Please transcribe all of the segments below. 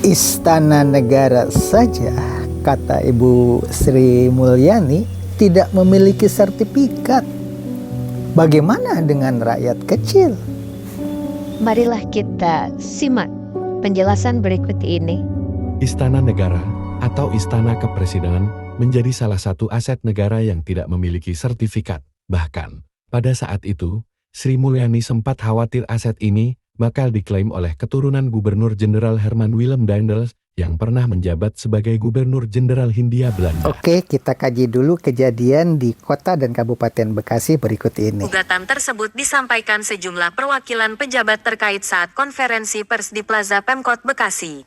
Istana negara saja, kata Ibu Sri Mulyani, tidak memiliki sertifikat. Bagaimana dengan rakyat kecil? Marilah kita simak penjelasan berikut ini. Istana negara atau istana kepresidenan menjadi salah satu aset negara yang tidak memiliki sertifikat. Bahkan, pada saat itu, Sri Mulyani sempat khawatir aset ini bakal diklaim oleh keturunan Gubernur Jenderal Herman Willem Daendels yang pernah menjabat sebagai Gubernur Jenderal Hindia Belanda. Oke, kita kaji dulu kejadian di Kota dan Kabupaten Bekasi berikut ini. Gugatan tersebut disampaikan sejumlah perwakilan pejabat terkait saat konferensi pers di Plaza Pemkot Bekasi.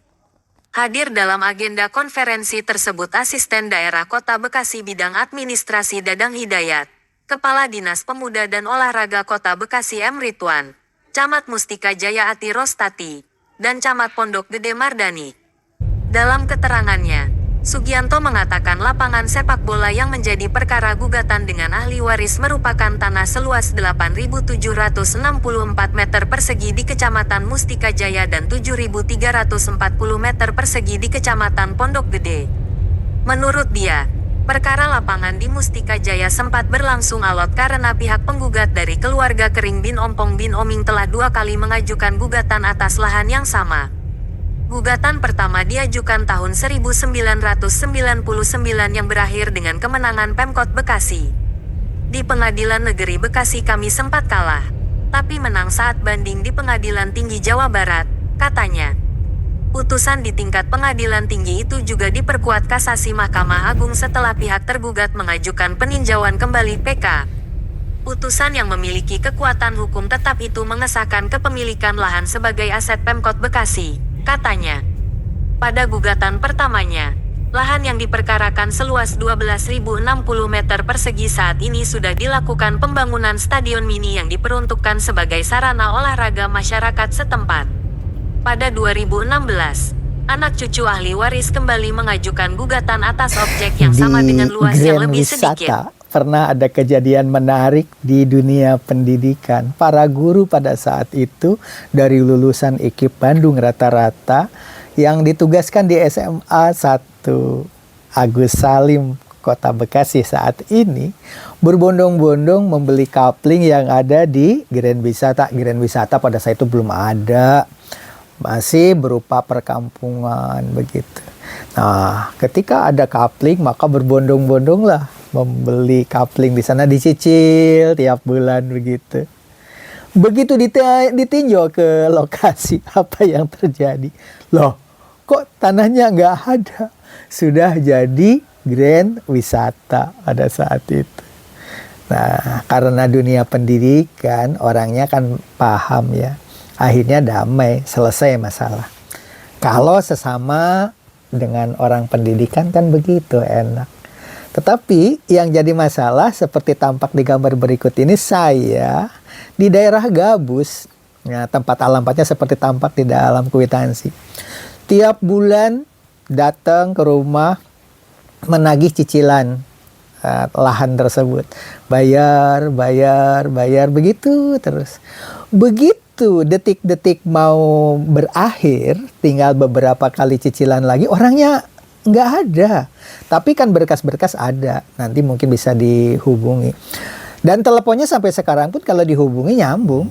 Hadir dalam agenda konferensi tersebut Asisten Daerah Kota Bekasi Bidang Administrasi Dadang Hidayat, Kepala Dinas Pemuda dan Olahraga Kota Bekasi M. Ridwan, Camat Mustika Jaya Ati Rostati, dan Camat Pondok Gede Mardani. Dalam keterangannya, Sugianto mengatakan lapangan sepak bola yang menjadi perkara gugatan dengan ahli waris merupakan tanah seluas 8.764 meter persegi di Kecamatan Mustika Jaya dan 7.340 meter persegi di Kecamatan Pondok Gede. Menurut dia, perkara lapangan di Mustika Jaya sempat berlangsung alot karena pihak penggugat dari keluarga Kering bin Ompong bin Oming telah 2 kali mengajukan gugatan atas lahan yang sama. Gugatan pertama diajukan tahun 1999 yang berakhir dengan kemenangan Pemkot Bekasi. Di Pengadilan Negeri Bekasi kami sempat kalah, tapi menang saat banding di Pengadilan Tinggi Jawa Barat, katanya. Putusan di tingkat pengadilan tinggi itu juga diperkuat kasasi Mahkamah Agung setelah pihak tergugat mengajukan peninjauan kembali PK. Putusan yang memiliki kekuatan hukum tetap itu mengesahkan kepemilikan lahan sebagai aset Pemkot Bekasi, katanya. Pada gugatan pertamanya, lahan yang diperkarakan seluas 12.060 meter persegi saat ini sudah dilakukan pembangunan stadion mini yang diperuntukkan sebagai sarana olahraga masyarakat setempat. Pada 2016, anak cucu ahli waris kembali mengajukan gugatan atas objek yang sama dengan luas yang lebih sedikit. Pernah ada kejadian menarik di dunia pendidikan. Para guru pada saat itu dari lulusan IKIP Bandung rata-rata yang ditugaskan di SMA 1 Agus Salim Kota Bekasi saat ini berbondong-bondong membeli kapling yang ada di Grand Wisata. Grand Wisata pada saat itu belum ada. Masih berupa perkampungan begitu. Nah, ketika ada kapling maka berbondong-bondonglah membeli kapling di sana, dicicil tiap bulan begitu. Begitu ditinjau ke lokasi, apa yang terjadi? Loh, kok tanahnya nggak ada? Sudah jadi Grand Wisata pada saat itu. Nah, karena dunia pendidikan orangnya kan paham ya. Akhirnya damai, selesai masalah. Kalau sesama dengan orang pendidikan kan begitu enak. Tetapi yang jadi masalah seperti tampak di gambar berikut ini, saya di daerah Gabus, ya, tempat alamatnya seperti tampak di dalam kwitansi. Tiap bulan datang ke rumah menagih cicilan lahan tersebut. Bayar begitu terus. Begitu detik-detik mau berakhir, tinggal beberapa kali cicilan lagi, orangnya nggak ada. Tapi kan berkas-berkas ada, nanti mungkin bisa dihubungi. Dan teleponnya sampai sekarang pun kalau dihubungi nyambung.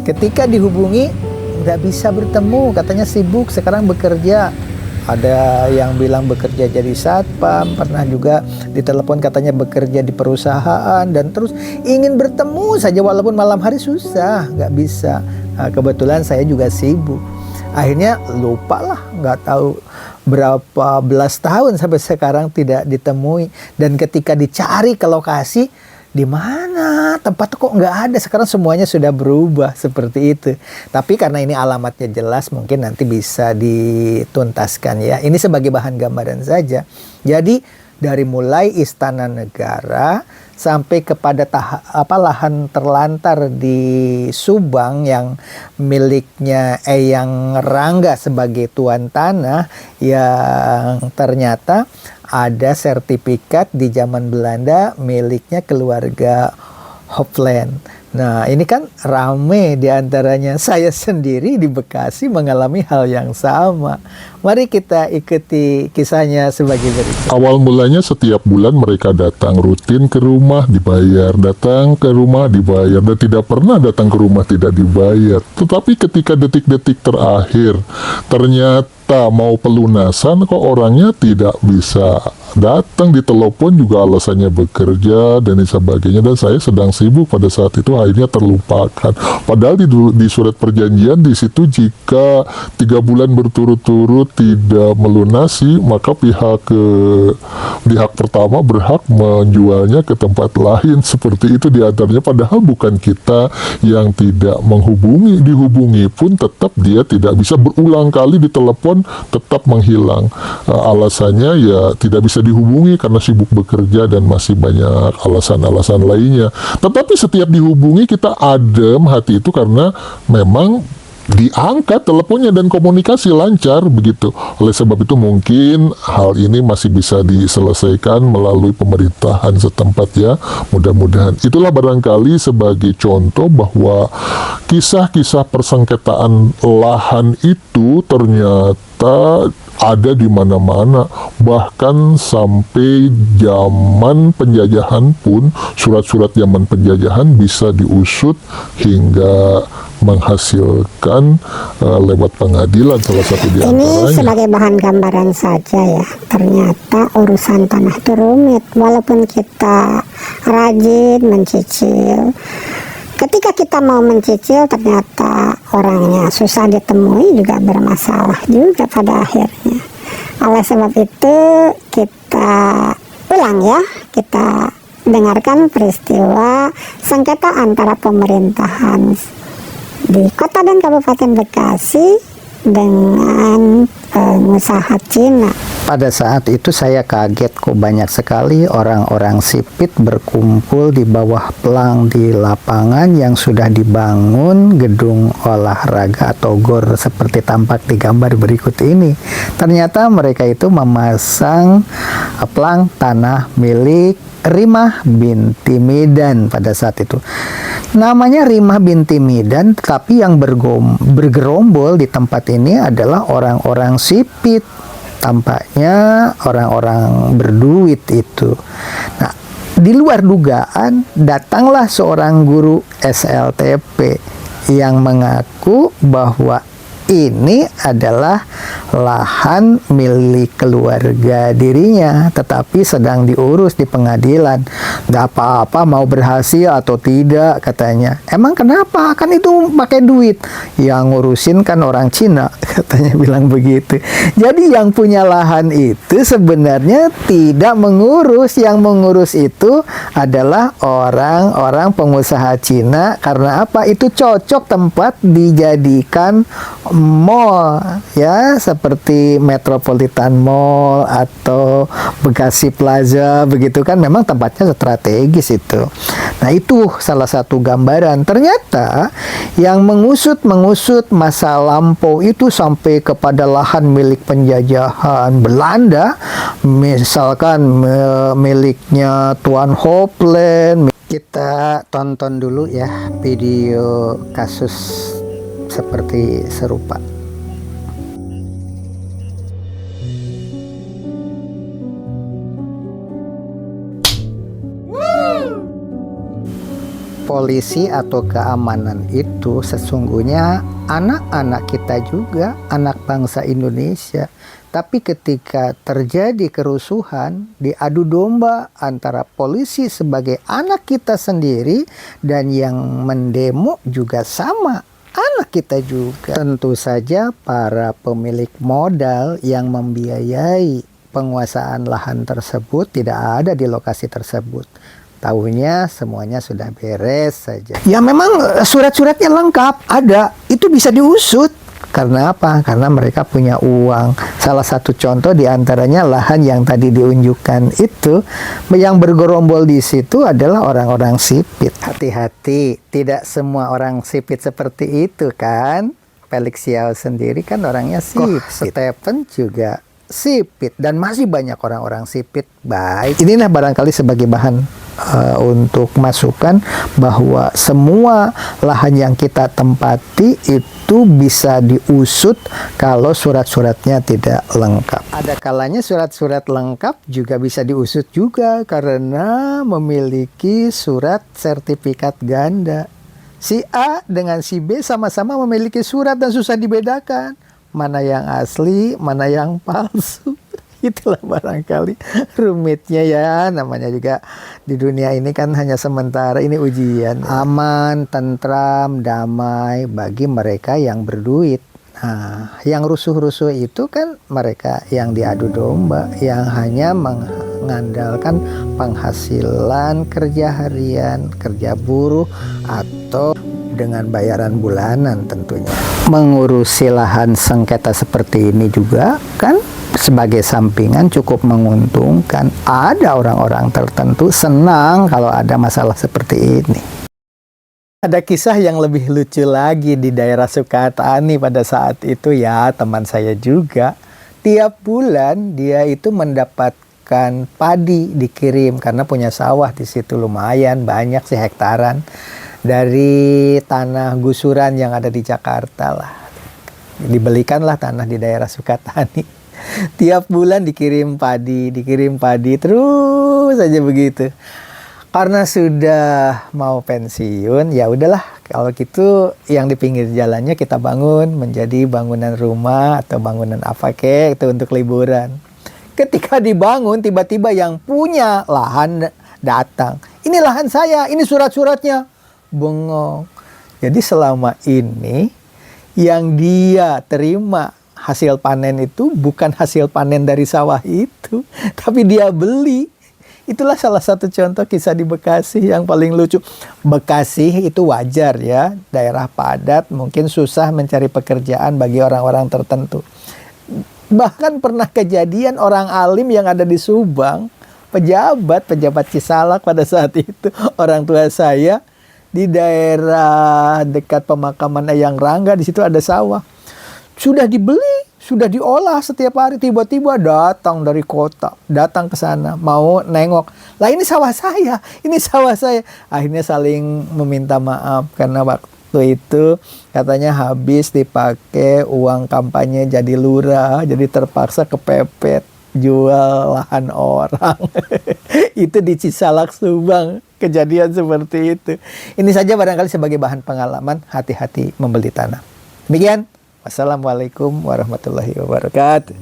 Ketika dihubungi nggak bisa bertemu, katanya sibuk, sekarang bekerja. Ada yang bilang bekerja jadi satpam, pernah juga ditelepon katanya bekerja di perusahaan, dan terus ingin bertemu saja walaupun malam hari susah, nggak bisa. Nah, kebetulan saya juga sibuk. Akhirnya lupa lah, nggak tahu berapa belas tahun sampai sekarang tidak ditemui. Dan ketika dicari ke lokasi, di mana tempat kok nggak ada, sekarang semuanya sudah berubah seperti itu. Tapi karena ini alamatnya jelas, mungkin nanti bisa dituntaskan ya. Ini sebagai bahan gambaran saja. Jadi dari mulai Istana Negara sampai kepada lahan terlantar di Subang yang miliknya Eyang Rangga sebagai tuan tanah, yang ternyata ada sertifikat di zaman Belanda miliknya keluarga Hopland. Nah, ini kan rame di antaranya. Saya sendiri di Bekasi mengalami hal yang sama. Mari kita ikuti kisahnya sebagai berikut. Awal mulanya setiap bulan mereka datang rutin ke rumah dibayar, datang ke rumah dibayar, dan tidak pernah datang ke rumah tidak dibayar. Tetapi ketika detik-detik terakhir, ternyata mau pelunasan kok orangnya tidak bisa datang, ditelepon juga alasannya bekerja dan sebagainya, dan saya sedang sibuk pada saat itu, akhirnya terlupakan. Padahal di surat perjanjian di situ jika 3 bulan berturut-turut tidak melunasi, maka pihak pertama berhak menjualnya ke tempat lain. Seperti itu diantaranya, padahal bukan kita yang tidak menghubungi, dihubungi pun tetap dia tidak bisa, berulang kali ditelepon tetap menghilang. Alasannya ya tidak bisa dihubungi karena sibuk bekerja dan masih banyak alasan-alasan lainnya. Tetapi setiap dihubungi kita adem hati itu karena memang diangkat teleponnya dan komunikasi lancar begitu. Oleh sebab itu mungkin hal ini masih bisa diselesaikan melalui pemerintahan setempat ya. Mudah-mudahan. Itulah barangkali sebagai contoh bahwa kisah-kisah persengketaan lahan itu ternyata ada di mana-mana, bahkan sampai zaman penjajahan pun surat-surat zaman penjajahan bisa diusut hingga menghasilkan lewat pengadilan salah satu di antaranya. Ini sebagai bahan gambaran saja ya, ternyata urusan tanah itu rumit walaupun kita rajin mencicil. Ketika kita mau mencicil ternyata orangnya susah ditemui, juga bermasalah juga pada akhirnya. Oleh sebab itu kita ulang ya, kita dengarkan peristiwa sengketa antara pemerintahan di Kota dan Kabupaten Bekasi dengan pengusaha Cina. Pada saat itu saya kaget kok banyak sekali orang-orang sipit berkumpul di bawah pelang di lapangan yang sudah dibangun gedung olahraga atau GOR seperti tampak di gambar berikut ini. Ternyata mereka itu memasang pelang tanah milik Rimah binti Midan pada saat itu. Namanya Rimah binti Midan, tapi yang bergerombol di tempat ini adalah orang-orang sipit. Tampaknya orang-orang berduit itu. Nah, di luar dugaan datanglah seorang guru SLTP yang mengaku bahwa ini adalah lahan milik keluarga dirinya, tetapi sedang diurus di pengadilan. Gak apa-apa mau berhasil atau tidak katanya. Emang kenapa? Kan itu pakai duit. Yang ngurusin kan orang Cina, katanya bilang begitu. Jadi yang punya lahan itu sebenarnya tidak mengurus. Yang mengurus itu adalah orang-orang pengusaha Cina. Karena apa? Itu cocok tempat dijadikan mall ya, seperti Metropolitan Mall atau Bekasi Plaza begitu kan, memang tempatnya strategis itu. Nah, itu salah satu gambaran. Ternyata yang mengusut masa lampau itu sampai kepada lahan milik penjajahan Belanda, misalkan miliknya Tuan Hopland. Kita tonton dulu ya video kasus seperti serupa. Polisi atau keamanan itu sesungguhnya anak-anak kita juga, anak bangsa Indonesia. Tapi ketika terjadi kerusuhan, diadu domba antara polisi sebagai anak kita sendiri dan yang mendemo juga sama, anak kita juga. Tentu saja para pemilik modal yang membiayai penguasaan lahan tersebut tidak ada di lokasi tersebut. Tahunya semuanya sudah beres saja. Ya memang surat-suratnya lengkap, ada. Itu bisa diusut. Karena apa? Karena mereka punya uang. Salah satu contoh diantaranya lahan yang tadi diunjukkan itu, yang bergerombol di situ adalah orang-orang sipit. Hati-hati, tidak semua orang sipit seperti itu kan. Felix Xiao sendiri kan orangnya sipit. Stephen juga sipit dan masih banyak orang-orang sipit baik. Inilah barangkali sebagai bahan untuk masukan bahwa semua lahan yang kita tempati itu bisa diusut kalau surat-suratnya tidak lengkap. Ada kalanya surat-surat lengkap juga bisa diusut juga karena memiliki surat sertifikat ganda. Si A dengan si B sama-sama memiliki surat dan susah dibedakan. Mana yang asli, mana yang palsu. Itulah barangkali rumitnya ya. Namanya juga di dunia ini kan hanya sementara, ini ujian. Aman, tentram, damai bagi mereka yang berduit. Nah, yang rusuh-rusuh itu kan mereka yang diadu domba, yang hanya mengandalkan penghasilan kerja harian, kerja buruh, atau dengan bayaran bulanan tentunya. Mengurusi lahan sengketa seperti ini juga kan sebagai sampingan cukup menguntungkan. Ada orang-orang tertentu senang kalau ada masalah seperti ini. Ada kisah yang lebih lucu lagi di daerah Sukatani pada saat itu ya, teman saya juga. Tiap bulan dia itu mendapatkan padi dikirim karena punya sawah di situ lumayan banyak sih, hektaran, dari tanah gusuran yang ada di Jakarta lah. Dibelikanlah tanah di daerah Sukatani. Tiap bulan dikirim padi terus saja begitu. Karena sudah mau pensiun, ya udahlah kalau gitu yang di pinggir jalannya kita bangun menjadi bangunan rumah atau bangunan apa kek itu untuk liburan. Ketika dibangun tiba-tiba yang punya lahan datang. Ini lahan saya, ini surat-suratnya. Bengong. Jadi selama ini yang dia terima hasil panen itu bukan hasil panen dari sawah itu, tapi dia beli. Itulah salah satu contoh kisah di Bekasi yang paling lucu. Bekasi itu wajar ya, daerah padat, mungkin susah mencari pekerjaan bagi orang-orang tertentu. Bahkan pernah kejadian orang alim yang ada di Subang, pejabat Cisalak pada saat itu, orang tua saya, di daerah dekat pemakaman Eyang Rangga, di situ ada sawah. Sudah dibeli, sudah diolah setiap hari, tiba-tiba datang dari kota, datang ke sana, mau nengok. Lah ini sawah saya, ini sawah saya. Akhirnya saling meminta maaf karena waktu itu katanya habis dipakai uang kampanye jadi lurah, jadi terpaksa kepepet jual lahan orang. Itu di Cisalak, Subang, kejadian seperti itu. Ini saja barangkali sebagai bahan pengalaman, hati-hati membeli tanah. Demikian. Wassalamualaikum warahmatullahi wabarakatuh.